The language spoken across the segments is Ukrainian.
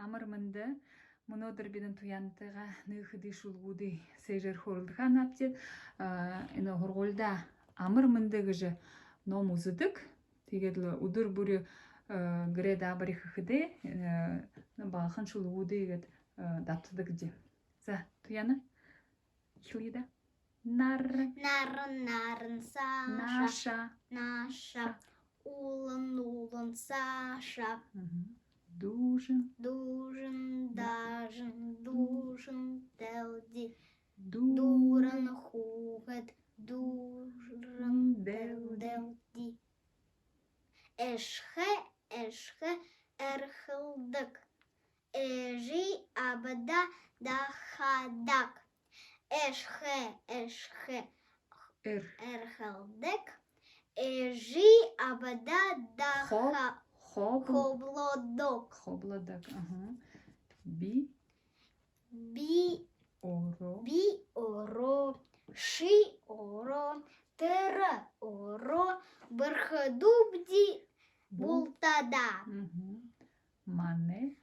амырмынды монодыр биден туянтыға нөхіді шулгуды сейжер хорылдыған аптет. Ені хорголда амырмынды гыжы ном узыдык. Тегедлі удыр бүрі греда абарих хыды балхан шулгуды гыд даптыдык де. За, туяны? Хилида? Нарын Саша. Наша. Улын Саша. Дужын. Дажын дәлди. Дурын хугат. Дурын дәлди. Эшхе әрхылдық. Эжи абада дахадак. Эшхе әрхылдық. Эжи абада дахадак. Хоблодок. Би оро. Ши оро. Тыры оро. Бырхыдубди бултада. Мане.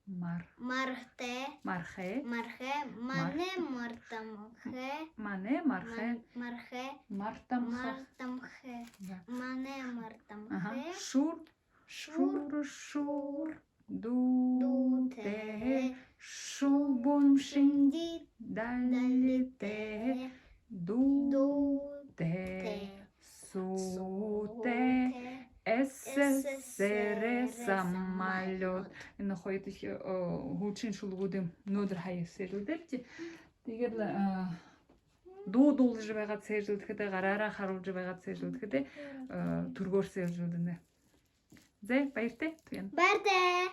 Мархе. Мане мартамхе. Шур. Дуте. Шубуншинди. Далите. Дуте. Суте. СССР самолет. Находит гучин шулгудым нодыр хайы серілдерді. Дегерлі додол жібайға цежілдігі, ғарара қару жібайға цежілдігі, тургор серілдігі. Зай, байырты? Бәрді.